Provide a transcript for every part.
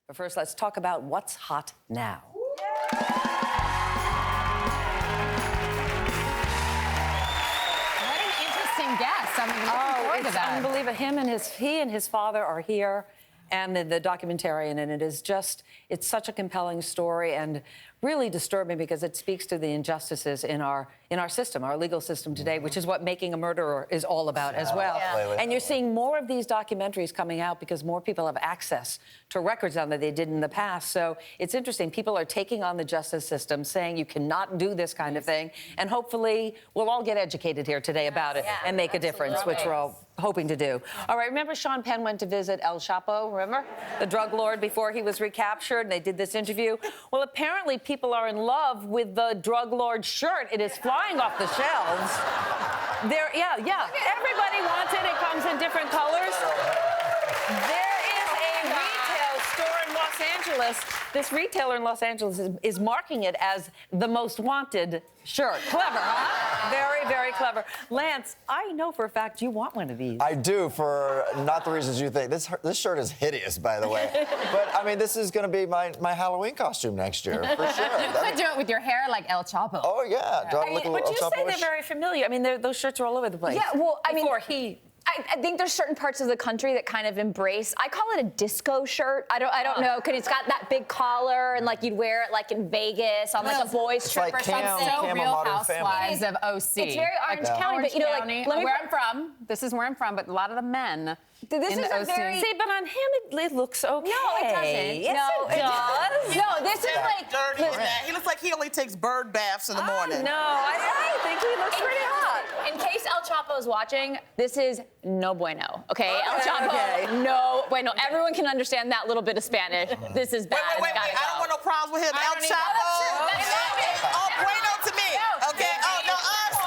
But first, let's talk about what's hot now. What an interesting guest. I'm looking forward to that. Unbelievable. He and his father are here, and the documentarian, and it's such a compelling story and really disturbing because it speaks to the injustices in our system, our legal system today, which is what Making a Murderer is all about as well. Yeah. And you're seeing more of these documentaries coming out because more people have access to records on that they did in the past. So it's interesting. People are taking on the justice system, saying you cannot do this kind of thing, and hopefully we'll all get educated here today about it and make a difference, which we're all hoping to do. All right, remember Sean Penn went to visit El Chapo, remember? The drug lord before he was recaptured, and they did this interview. Well, apparently people are in love with the drug lord shirt. It is flying off the shelves. Everybody wants it. It comes in different colors. There is a retail store in Los Angeles. This retailer in Los Angeles is marking it as the most wanted shirt. Clever, huh? Very, very clever. Lance, I know for a fact you want one of these. I do, for not the reasons you think. This shirt is hideous, by the way. But, I mean, this is going to be my Halloween costume next year, for sure. You could do it with your hair like El Chapo. Oh, yeah. Do I look a little Would you El say Chapo-ish? they're very familiar? I mean, those shirts are all over the place. Yeah, well, I mean... I I think there's certain parts of the country that kind of embrace. I call it a disco shirt. I don't know, because it's got that big collar and like you'd wear it like in Vegas on like a boys trip or something. So Real Housewives of OC. It's very Orange County, but you know, like where I'm from. This is where I'm from, but a lot of the men. This in is the a OC. very... See, but on him it looks okay. No, it doesn't. Yes, no, it does. No, this is like... Dirty, man. He looks like he only takes bird baths in the morning. No, I think he looks pretty hot. In case El Chapo is watching, this is no bueno, okay? El Chapo, no bueno. Everyone can understand that little bit of Spanish. This is bad. Wait. I don't want no problems with him. El Chapo. Oh, bueno to me. Okay? Oh, no, us.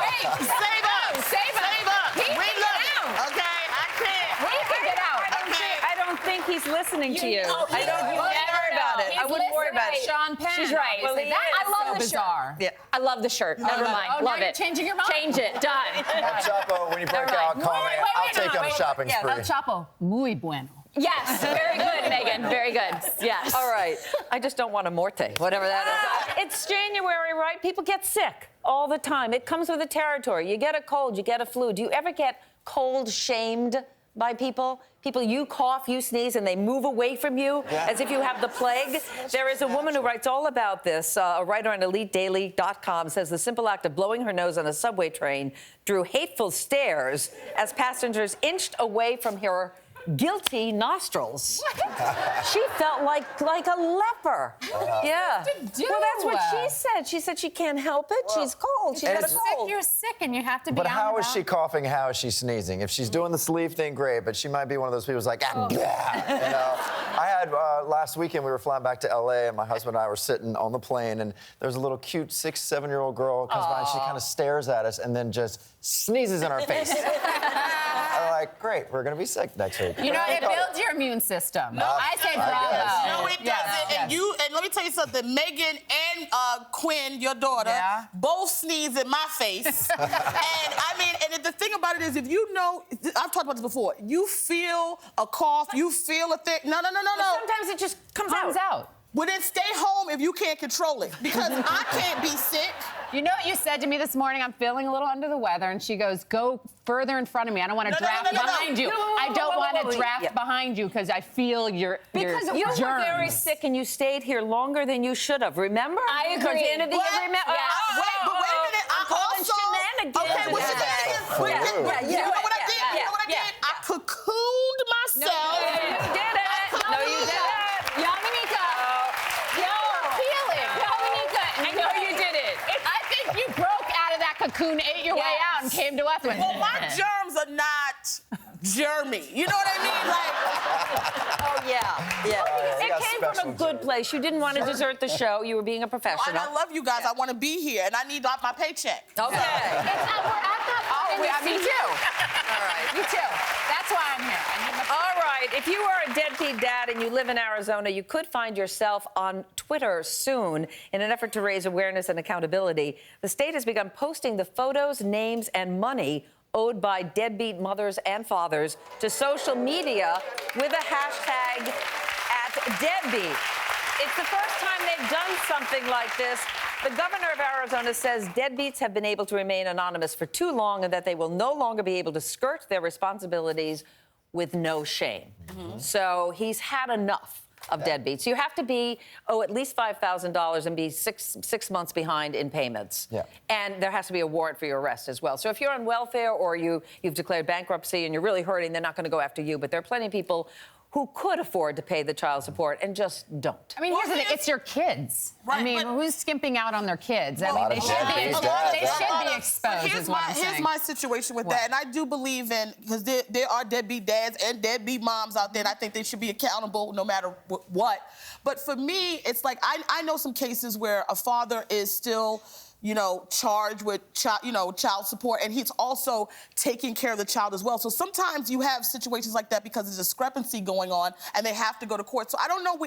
Save up. Save up. We love it. Okay? I can't. We can get out. I don't think he's listening to you. I wouldn't worry about it. I wouldn't worry about it. Sean Penn. She's right. Well, I love the bizarre. shirt. Yeah. I love the shirt. Never mind. Oh, love now it. You're changing your mind. Change it. Done. El Chapo, when you break out, call me. I'll take you on a shopping spree. El Chapo, muy bueno. Yes, very good, Megan. Very good. Yes. All right. I just don't want a morte, whatever that is. It's January, right? People get sick all the time. It comes with the territory. You get a cold, you get a flu. Do you ever get cold shamed by people? People, you cough, you sneeze, and they move away from you as if you have the plague. There is a woman who writes all about this. A writer on EliteDaily.com says the simple act of blowing her nose on a subway train drew hateful stares as passengers inched away from her guilty nostrils. She felt like a leper. Yeah. Well, that's what she said. She said she can't help it. She's cold. She's got a cold. You're sick and you have to be But on how is about- she coughing? How is she sneezing? If she's doing the sleeve thing, great. But she might be one of those people who's like, blah, you know. I had last weekend we were flying back to LA, and my husband and I were sitting on the plane, and there's a little cute 6-7-year-old girl comes by, and she kind of stares at us, and then just sneezes in our face. I'm like, great, we're gonna be sick next week. You know, it builds your immune system. I say bravo. No, it doesn't. And let me tell you something. Megan and Quinn, your daughter, both sneeze in my face. And I mean, and the thing about it is, if you know, I've talked about this before. You feel a cough, you feel a thing. No. Sometimes it just comes out. Well, then stay home if you can't control it, because I can't be sick. You know what you said to me this morning? I'm feeling a little under the weather, and she goes, go further in front of me. I don't want to draft behind you. I don't want to draft behind you because I feel your Because you were very sick and you stayed here longer than you should have. Remember? I agree. At the end of the year, remember? But wait a minute. I'm calling shenanigans. Okay, what's shenanigans? You know what I did? You know what I did? I cocooned myself. You did it. No, you did it. Yamanika. I know you did it. I think you broke out of that cocoon, ate your way out, and came to us with Well, my germs are not germy. You know what I mean? Like, Oh, yeah. It came from a good place. You didn't want to desert the show. You were being a professional. and I love you guys. I want to be here, and I need my paycheck. Okay. We're at that me too. All right. Me too. That's why I'm here. All right. If you are a deadbeat dad and you live in Arizona, you could find yourself on Twitter soon in an effort to raise awareness and accountability. The state has begun posting the photos, names, and money owed by deadbeat mothers and fathers to social media with a hashtag fact, deadbeat. It's the first time they've done something like this. The governor of Arizona says deadbeats have been able to remain anonymous for too long and that they will no longer be able to skirt their responsibilities with no shame. So he's had enough of deadbeats. You have to be, at least $5,000 and be six months behind in payments. Yeah. And there has to be a warrant for your arrest as well. So if you're on welfare or you've declared bankruptcy and you're really hurting, they're not going to go after you. But there are plenty of people who could afford to pay the child support and just don't. I mean, here's the thing, it's your kids. Right, I mean, but- who's skimping out on their kids? I lot mean, of they should deadbeats, be exposed, is what I'm saying. Here's my situation with that, and I do believe in, because there are deadbeat dads and deadbeat moms out there, and I think they should be accountable no matter what. But for me, it's like, I know some cases where a father is still, charged with child support, and he's also taking care of the child as well. So sometimes you have situations like that because there's a discrepancy going on, and they have to go to court. So I don't know.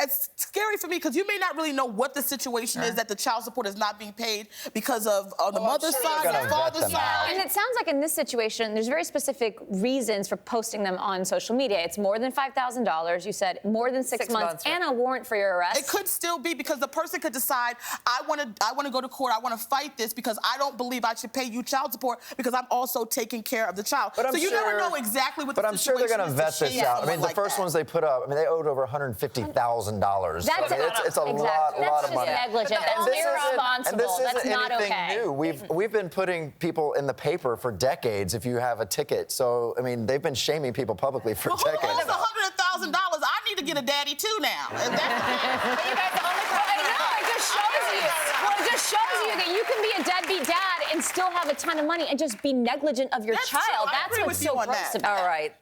It's scary for me because you may not really know what the situation is that the child support is not being paid because of on the mother's side, gonna the father's vet them out. side. And it sounds like in this situation, there's very specific reasons for posting them on social media. It's more than $5,000. You said more than 6 months, right. and a warrant for your arrest. It could still be because the person could decide, I want to go to court, I want to fight this because I don't believe I should pay you child support because I'm also taking care of the child. But I'm so you never sure- know exactly what But the I'm sure situation they're going to is vet shame this out. I mean, someone the like first that. ones they put up, they owed over $150,000. That's I mean, it's a exactly. lot That's of money. just negligent. And That's this irresponsible. And this isn't That's not anything okay. new. We've been putting people in the paper for decades if you have a ticket. So, I mean, they've been shaming people publicly for Well, who decades. owes $100,000? I need to get a daddy too now. And that's You guys only It just shows you. Well, it just shows you that you can be a deadbeat dad and still have a ton of money and just be negligent of your That's child. true. I That's agree what's with you so on gross that. about All it. right.